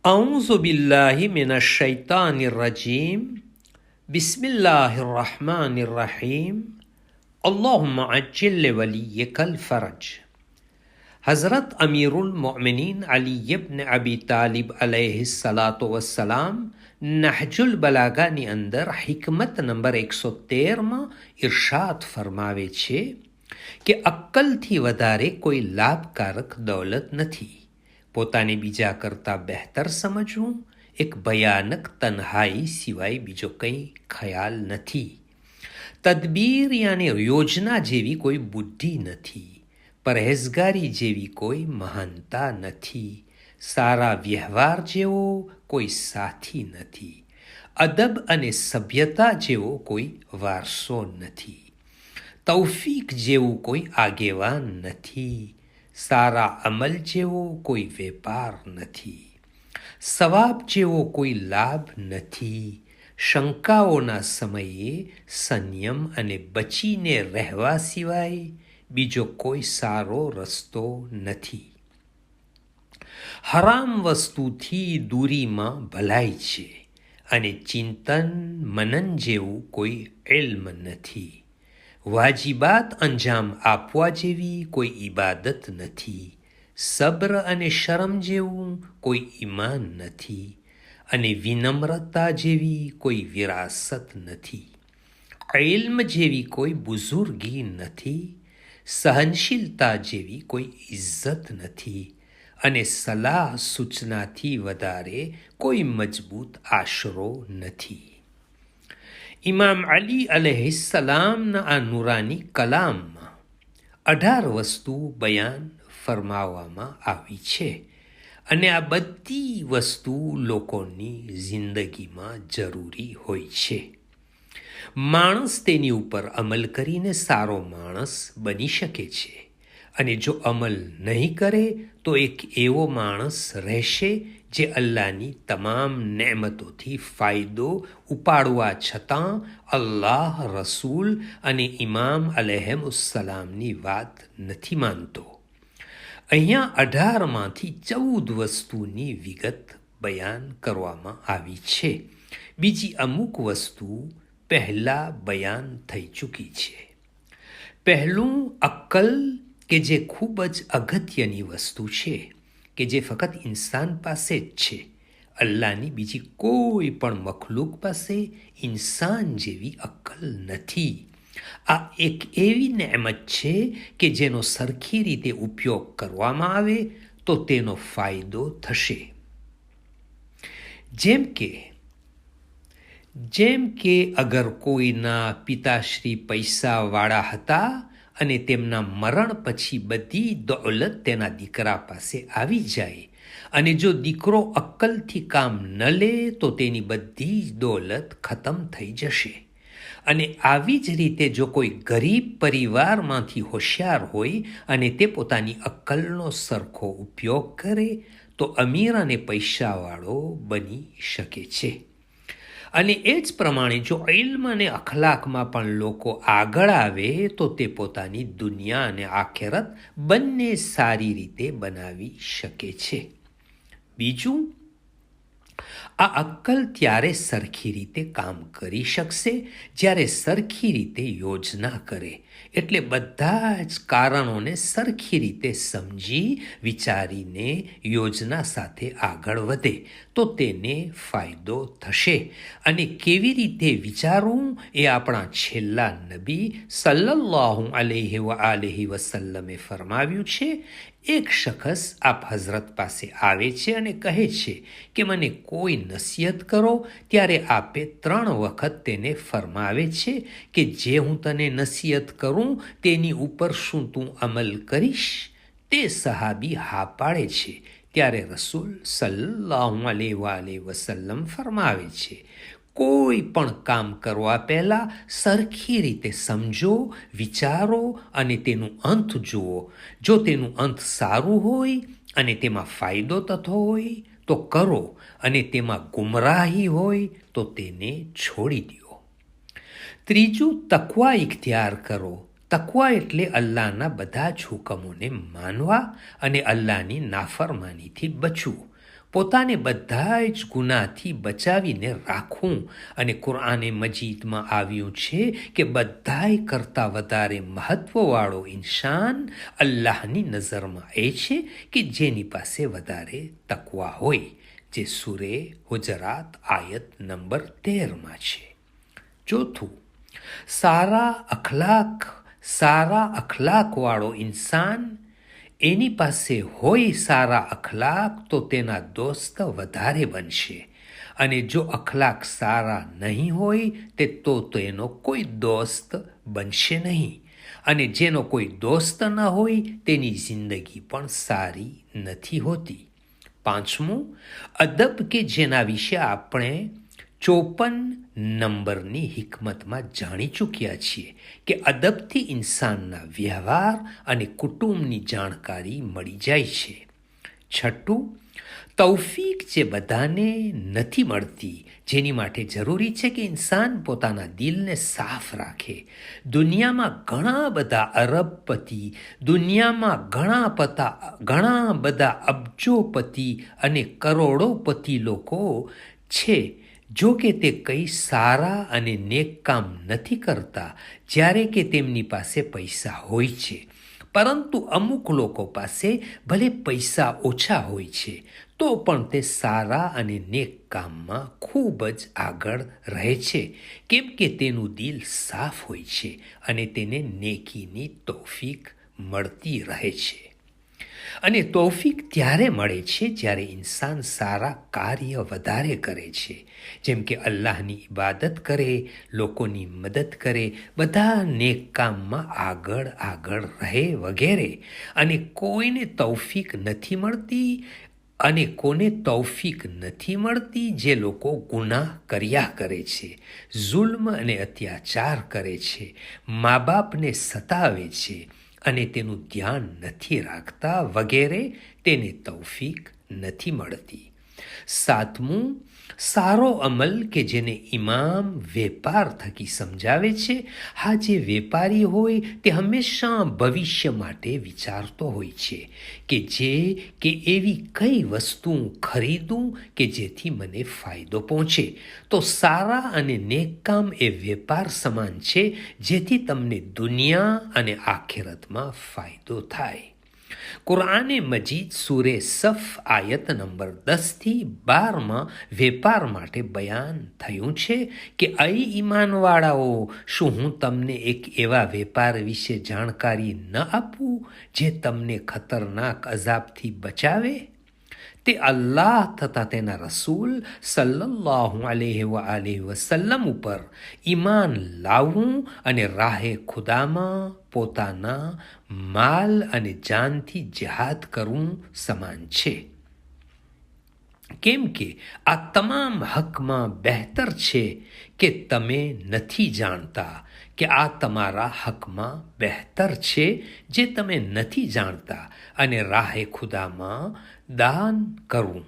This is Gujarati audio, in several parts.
أعوذ بالله من الشيطان الرجيم بسم الله الرحمن الرحيم اللهم عجل لوليك الفرج. હઝરત અમીરુલ મોમિનીન અલી ઇબ્ન અબી તાલિબ અલૈહિસ્સલાતુ વસ્સલામ નહજુલ બલાગાની અંદર હિકમત નંબર 113માં ઇરશાદ ફરમાવે છે કે અક્કલથી વધારે કોઈ લાભકારક દૌલત નથી. પોતાને બીજા કરતાં બહેતર સમજવું એક ભયાનક તન્હાઈ સિવાય બીજો કંઈ ખ્યાલ નથી. તદબીર યાની યોજના જેવી કોઈ બુદ્ધિ નથી. પરહેઝગારી જેવી કોઈ મહાનતા નથી. સારા વ્યવહાર જેવો કોઈ સાથી નથી. અદબ અને સભ્યતા જેવો કોઈ વારસો નથી. તૌફીક જેવું કોઈ આગેવાન નથી. સારા અમલ જેવો કોઈ વેપાર નથી. સવાબ જેવો કોઈ લાભ નથી. શંકાઓના સમયે સંયમ અને બચીને રહેવા સિવાય બીજો કોઈ સારો રસ્તો નથી. હરામ વસ્તુથી દૂરીમાં ભલાઈ છે અને ચિંતન મનન જેવું કોઈ ઇલ્મ નથી. વાજિબાત અંજામ આપવા જેવી કોઈ ઇબાદત નથી. સબ્ર અને શરમ જેવું કોઈ ઈમાન નથી. અને વિનમ્રતા જેવી કોઈ વિરાસત નથી. ઇલ્મ જેવી કોઈ બુઝુર્ગી નથી. સહનશીલતા જેવી કોઈ ઇજ્જત નથી. અને સલાહ સૂચનાથી વધારે કોઈ મજબૂત આશરો નથી. ઇમામ અલી અલૈહિસ્સલામના આ નુરાની કલામમાં 18 વસ્તુ બયાન ફરમાવવામાં આવી છે અને આ બધી વસ્તુ લોકોની જિંદગીમાં જરૂરી હોય છે. માણસ તેની ઉપર અમલ કરીને સારો માણસ બની શકે છે અને જો અમલ નહીં કરે તો એક એવો માણસ રહેશે જે અલ્લાહની તમામ નેમતોથી ફાયદો ઉપાડવા છતાં અલ્લાહ, રસૂલ અને ઇમામ અલૈહિસ્સલામની વાત નથી માનતો. અહીંયા 18માંથી 14 વસ્તુની વિગત બયાન કરવામાં આવી છે. બીજી અમુક વસ્તુ પહેલાં બયાન થઈ ચૂકી છે. પહેલું અક્કલ કે જે ખૂબ જ અગત્યની વસ્તુ છે કે જે ફક્ત ઇન્સાન પાસે જ છે. અલ્લાહની બીજી કોઈ પણ મખલૂક પાસે ઇન્સાન જેવી અક્કલ નથી. આ એક એવી નેમત છે કે જેનો સરખી રીતે ઉપયોગ કરવામાં આવે તો તેનો ફાયદો થશે. જેમ કે અગર કોઈના પિતાશ્રી પૈસાવાળા હતા અને તેમના મરણ પછી બધી દોલત તેના દીકરા પાસે આવી જાય અને જો દીકરો અક્કલથી કામ ન લે તો તેની બધી જ દોલત ખતમ થઈ જશે. અને આવી જ રીતે જો કોઈ ગરીબ પરિવારમાંથી હોશિયાર હોય અને તે પોતાની અક્કલનો સરખો ઉપયોગ કરે તો અમીર અને પૈસાવાળો બની શકે છે. અને એ જ પ્રમાણે જો ઇલ્મ અને અખલાકમાં પણ લોકો આગળ આવે તો તે પોતાની દુનિયા અને આખેરત બંને સારી રીતે બનાવી શકે છે. બીજું, આ અક્કલ ત્યારે સરખી રીતે કામ કરી શકશે જ્યારે સરખી રીતે યોજના કરે. એટલે બધા જ કારણોને સરખી રીતે સમજી વિચારીને યોજના સાથે આગળ વધે તો તેને ફાયદો થશે. અને કેવી રીતે વિચારવું એ આપણા છેલ્લા નબી સલ્લલ્લાહુ અલૈહિ વસલ્લમે ફરમાવ્યું છે. એક શખ્સ આપ હઝરત પાસે આવે છે અને કહે છે કે મને કોઈ નસીહત કરો, ત્યારે આપે 3 વખત તેને ફરમાવે છે કે જે હું તને નસીહત કરું તેની ઉપર શું તું અમલ કરીશ? તે સહાબી હા પાડે છે. ત્યારે રસૂલ સલ્લલ્લાહુ અલૈહિ વસલ્લમ ફરમાવે છે, કોઈ પણ કામ કરવા પહેલાં સરખી રીતે સમજો, વિચારો અને તેનું અંત જુઓ. જો તેનું અંત સારું હોય અને તેમાં ફાયદો થતો હોય તો કરો અને તેમાં ગુમરાહી હોય તો તેને છોડી દો. ત્રીજું, તકવા ઇખ્તિયાર કરો. તકવા એટલે અલ્લાહના બધા જ હુકમોને માનવા અને અલ્લાહની નાફરમાનીથી બચવું. પોતાને બધા જ ગુનાથી બચાવીને રાખવું. અને કુરઆને મજીદમાં આવ્યું છે કે બધાય કરતાં વધારે મહત્વવાળો ઇન્સાન અલ્લાહની નજરમાં એ છે કે જેની પાસે વધારે તકવા હોય, જે સૂરે હુજરાત આયત નંબર 13 છે. ચોથું, સારા અખલાકવાળો ઇન્સાન, એની પાસે હોય સારા અખલાક તો તેના દોસ્ત વધારે બનશે. અને જો અખલાક સારા નહીં હોય તો તેનો કોઈ દોસ્ત બનશે નહીં. અને જેનો કોઈ દોસ્ત ન હોય તેની જિંદગી પણ સારી નથી હોતી. પાંચમું, અદબ, કે જેના વિશે આપણે 54 નંબરની હિકમતમાં જાણી ચૂક્યા છીએ કે અદબથી ઇન્સાનના વ્યવહાર અને કુટુંબની જાણકારી મળી જાય છે. છઠ્ઠું, તૌફીક, જે બધાને નથી મળતી, જેની માટે જરૂરી છે કે ઇન્સાન પોતાના દિલને સાફ રાખે. દુનિયામાં ઘણા બધા અરબપતિ, દુનિયામાં ઘણા બધા અબજોપતિ અને કરોડોપતિ લોકો છે, જો કે તે કંઈ સારા અને નેક કામ નથી કરતા, જ્યારે કે તેમની પાસે પૈસા હોય છે. પરંતુ અમુક લોકો પાસે ભલે પૈસા ઓછા હોય છે તો પણ તે સારા અને નેક કામમાં ખૂબ જ આગળ રહે છે, કેમ કે તેનું દિલ સાફ હોય છે અને તેને નેકીની તૌફીક મળતી રહે છે. અને તૌફીક ત્યારે મળે છે જ્યારે ઇન્સાન સારા કાર્ય વધારે કરે છે, જેમ કે અલ્લાહની ઇબાદત કરે, લોકોની મદદ કરે, બધા નેક કામમાં આગળ રહે વગેરે. અને કોઈને તૌફીક નથી મળતી જે લોકો ગુનાહ કર્યા કરે છે, જુલ્મ અને અત્યાચાર કરે છે, મા બાપને સતાવે છે અને તેનું ધ્યાન નથી રાખતા વગેરે, તેને તૌફીક નથી મળતી. સાતમું, સારો અમલ, કે જેને ઇમામ વેપાર થકી સમજાવે છે. હા, જે વેપારી હોય તે હંમેશા ભવિષ્ય માટે વિચારતો હોય છે કે એવી કઈ વસ્તુ ખરીદું કે જેથી મને ફાયદો પહોંચે. તો સારા અને નેક કામ એ વેપાર સમાન છે, જેથી તમને દુનિયા અને આખિરતમાં ફાયદો થાય. કુરઆને મજીદ સૂરે સફ આયત નંબર 10થી 12માં વેપાર માટે બયાન થયું છે કે અય ઈમાનવાળાઓ, શું હું તમને એક એવા વેપાર વિશે જાણકારી ન આપું જે તમને ખતરનાક અઝાબથી બચાવે? તે અલ્લાહ તથા તેના રસૂલ સલ્લલ્લાહુ અલૈહિ વસલ્લમ ઉપર ઈમાન લાવવું અને રાહે ખુદામાં પોતાના માલ અને જાનથી જિહાદ કરવું સમાન છે. કેમ કે આ તમામ હકમાં બહેતર છે કે તમે નથી જાણતા, કે આ તમારા હકમાં બહેતર છે જે તમે નથી જાણતા. અને રાહે ખુદામાં દાન કરવું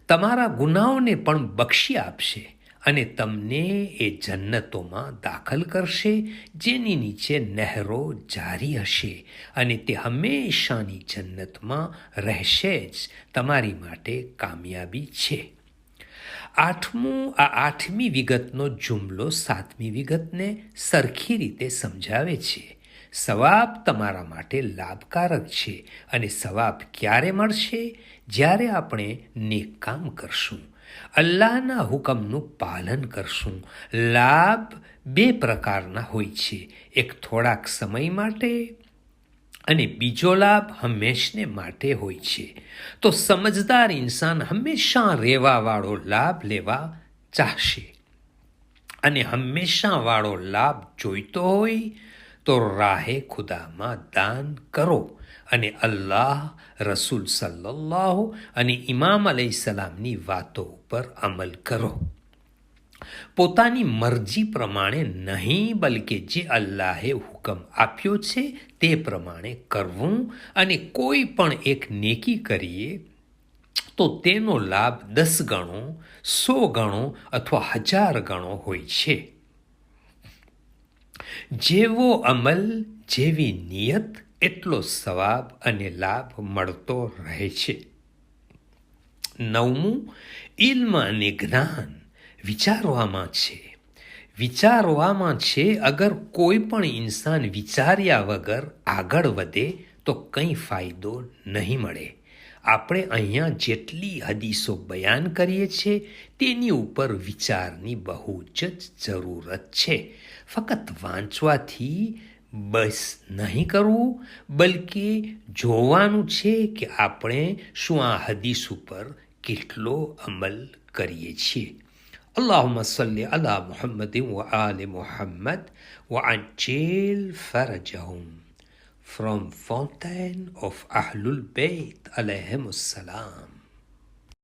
તમારા ગુનાઓને પણ બક્ષી આપશે અને તમને એ જન્નતોમાં દાખલ કરશે, જેની નીચે નહેરો જારી હશે, અને તે હંમેશાની જન્નતમાં રહેશે જ. તમારી માટે કામયાબી છે. આઠમી વિગતનો જુમલો 7મી વિગતને સરખી રીતે સમજાવે છે. સવાબ તમારા માટે લાભકારક છે. અને સવાબ ક્યારે મળશે? જ્યારે આપણે નેક કામ કરશું, અલ્લાહના હુકમનું પાલન કરશું. લાભ 2 પ્રકારના હોય છે, એક થોડાક સમય માટે અને બીજો લાભ હંમેશને માટે હોય છે. તો સમજદાર ઇન્સાન હંમેશા રહેવાવાળો લાભ લેવા ચાહશે. અને હંમેશા વાળો લાભ જોઈતો હોય તો રાહે ખુદામાં દાન કરો અને અલ્લાહ, રસૂલ સલ્લલ્લાહુ અને ઇમામ અલૈહિસ્સલામની વાતો ઉપર અમલ કરો. પોતાની મરજી પ્રમાણે નહીં, બલકે જે અલ્લાહે હુકમ આપ્યો છે તે પ્રમાણે કરવું. અને કોઈ પણ એક નેકી કરીએ તો તેનો લાભ 10 ગણો, 100 ગણો અથવા 1000 ગણો હોય છે. જેવો અમલ, જેવી નિયત, એટલો સવાબ અને લાભ મળતો રહે છે. 9મું, ઇલ્મ અને જ્ઞાન વિચારવામાં છે. વિચારવામાં છે. અગર કોઈ પણ ઇન્સાન વિચાર્યા વગર આગળ વધે તો કંઈ ફાયદો નહીં મળે. આપણે અહીંયા જેટલી હદીસો બયાન કરીએ છીએ તેની ઉપર વિચારની બહુ જ જરૂરત છે. ફક્ત વાંચવાથી બસ નહીં કરવું, બલકે જોવાનું છે કે આપણે શું આ હદીસ ઉપર કેટલો અમલ કરીએ છીએ. اللهم صل على محمد وآل محمد وعجل فرجهم. From Fountain of Ahlul Bayt alayhim salam.